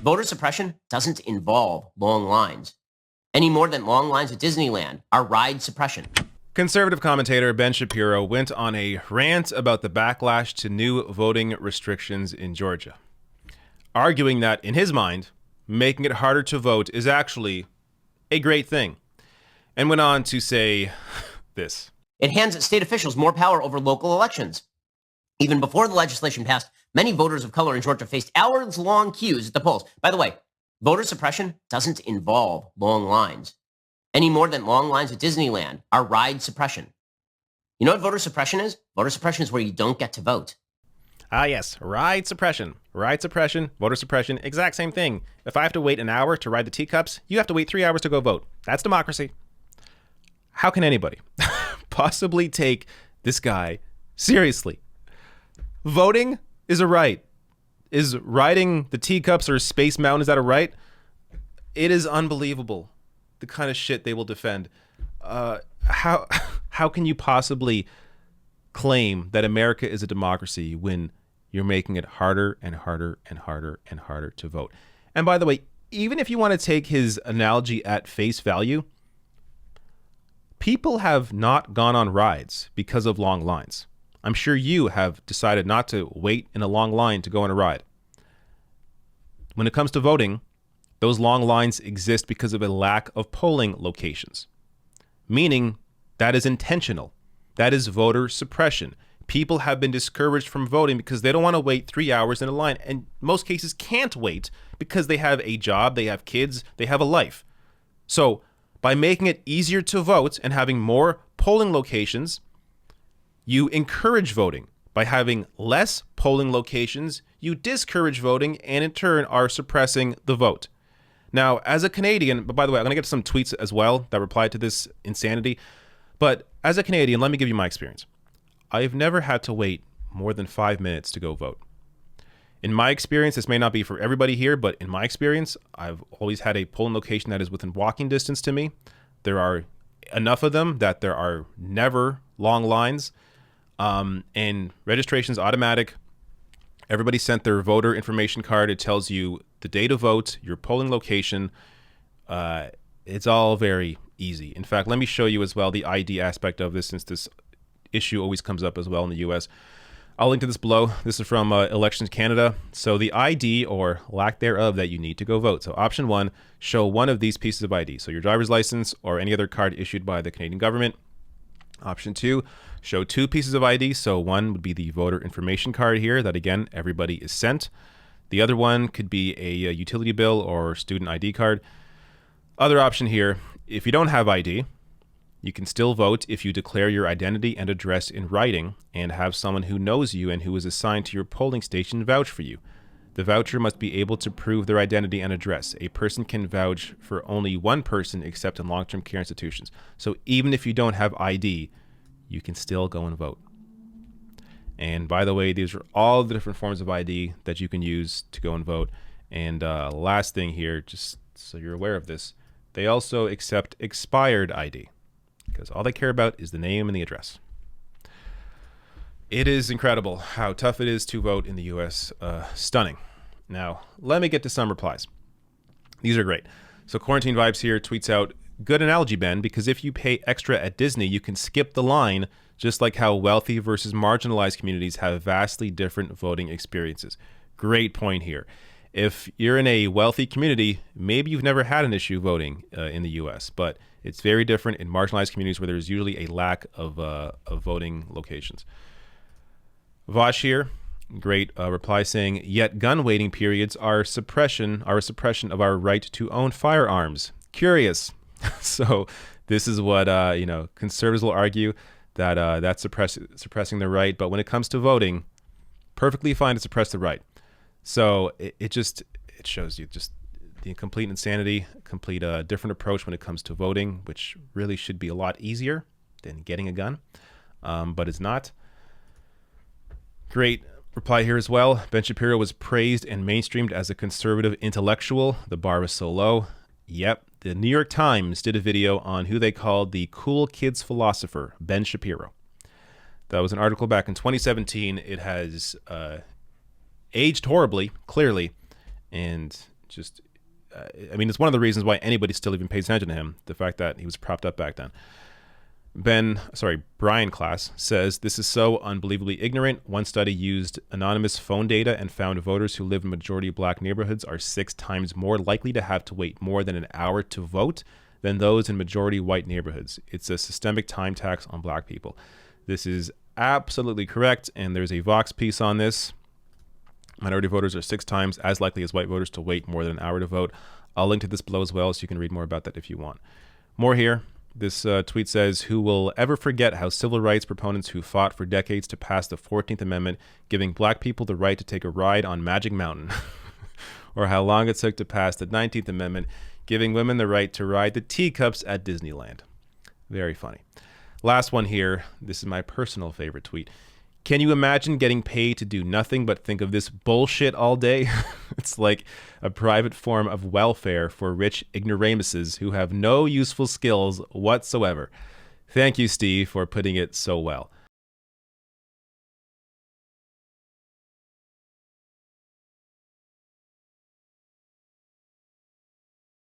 Voter suppression doesn't involve long lines, any more than long lines at Disneyland are ride suppression. Conservative commentator Ben Shapiro went on a rant about the backlash to new voting restrictions in Georgia, arguing that, in his mind, making it harder to vote is actually a great thing, and went on to say this. It hands state officials more power over local elections. Even before the legislation passed, many voters of color in Georgia faced hours-long queues at the polls. By the way, voter suppression doesn't involve long lines, any more than long lines at Disneyland are ride suppression. You know what voter suppression is? Voter suppression is where you don't get to vote. Ah, yes, ride suppression. Ride suppression, voter suppression, exact same thing. If I have to wait an hour to ride the teacups, you have to wait 3 hours to go vote. That's democracy. How can anybody possibly take this guy seriously? Voting is a right. Is riding the teacups or Space Mountain, is that a right? It is unbelievable, the kind of shit they will defend. How can you possibly claim that America is a democracy when you're making it harder and harder and harder and harder to vote? And by the way, even if you want to take his analogy at face value, people have not gone on rides because of long lines. I'm sure you have decided not to wait in a long line to go on a ride. When it comes to voting, those long lines exist because of a lack of polling locations, meaning that is intentional. That is voter suppression. People have been discouraged from voting because they don't want to wait 3 hours in a line, and most cases can't wait because they have a job, they have kids, they have a life. So by making it easier to vote and having more polling locations, you encourage voting. By having less polling locations, you discourage voting and in turn are suppressing the vote. Now, as a Canadian, but by the way, I'm going to get some tweets as well that reply to this insanity. But as a Canadian, let me give you my experience. I've never had to wait more than 5 minutes to go vote. In my experience, this may not be for everybody here, but in my experience, I've always had a polling location that is within walking distance to me. There are enough of them that there are never long lines. And registration is automatic. Everybody sent their voter information card. It tells you the day to vote, your polling location. It's all very easy. In fact, let me show you as well the ID aspect of this, since this issue always comes up as well in the US. I'll link to this below. This is from Elections Canada. So the ID or lack thereof that you need to go vote. So option 1, show one of these pieces of ID. So your driver's license or any other card issued by the Canadian government. Option 2, show 2 pieces of ID. So one would be the voter information card here that, again, everybody is sent. The other one could be a utility bill or student ID card. Other option here, if you don't have ID, you can still vote if you declare your identity and address in writing and have someone who knows you and who is assigned to your polling station vouch for you. The voucher must be able to prove their identity and address. A person can vouch for only one person except in long-term care institutions. So even if you don't have ID, you can still go and vote. And by the way, these are all the different forms of ID that you can use to go and vote. And last thing here, just so you're aware of this, they also accept expired ID because all they care about is the name and the address. It is incredible how tough it is to vote in the US. Stunning. Now, let me get to some replies. These are great. So Quarantine Vibes here tweets out, good analogy, Ben, because if you pay extra at Disney, you can skip the line, just like how wealthy versus marginalized communities have vastly different voting experiences. Great point here. If you're in a wealthy community, maybe you've never had an issue voting in the US, but it's very different in marginalized communities where there's usually a lack of voting locations. Vash here, great reply saying, yet gun waiting periods are a suppression of our right to own firearms. Curious. So this is what conservatives will argue, that that's suppressing the right, but when it comes to voting, perfectly fine to suppress the right. So it shows you just the complete insanity, complete different approach when it comes to voting, which really should be a lot easier than getting a gun, but it's not. Great reply here as well. Ben Shapiro was praised and mainstreamed as a conservative intellectual. The bar was so low. Yep. The New York Times did a video on who they called the cool kids philosopher, Ben Shapiro. That was an article back in 2017. It has aged horribly, clearly, and Just, I mean, it's one of the reasons why anybody still even pays attention to him, the fact that he was propped up back then. Brian Class says, this is so unbelievably ignorant. One study used anonymous phone data and found voters who live in majority black neighborhoods are 6 times more likely to have to wait more than an hour to vote than those in majority white neighborhoods. It's a systemic time tax on black people. This is absolutely correct, and there's a Vox piece on this. Minority voters are 6 times as likely as white voters to wait more than an hour to vote. I'll link to this below as well, so you can read more about that if you want. More here. This tweet says, who will ever forget how civil rights proponents who fought for decades to pass the 14th Amendment, giving black people the right to take a ride on Magic Mountain, or how long it took to pass the 19th Amendment, giving women the right to ride the teacups at Disneyland. Very funny. Last one here. This is my personal favorite tweet. Can you imagine getting paid to do nothing but think of this bullshit all day? It's like a private form of welfare for rich ignoramuses who have no useful skills whatsoever. Thank you, Steve, for putting it so well.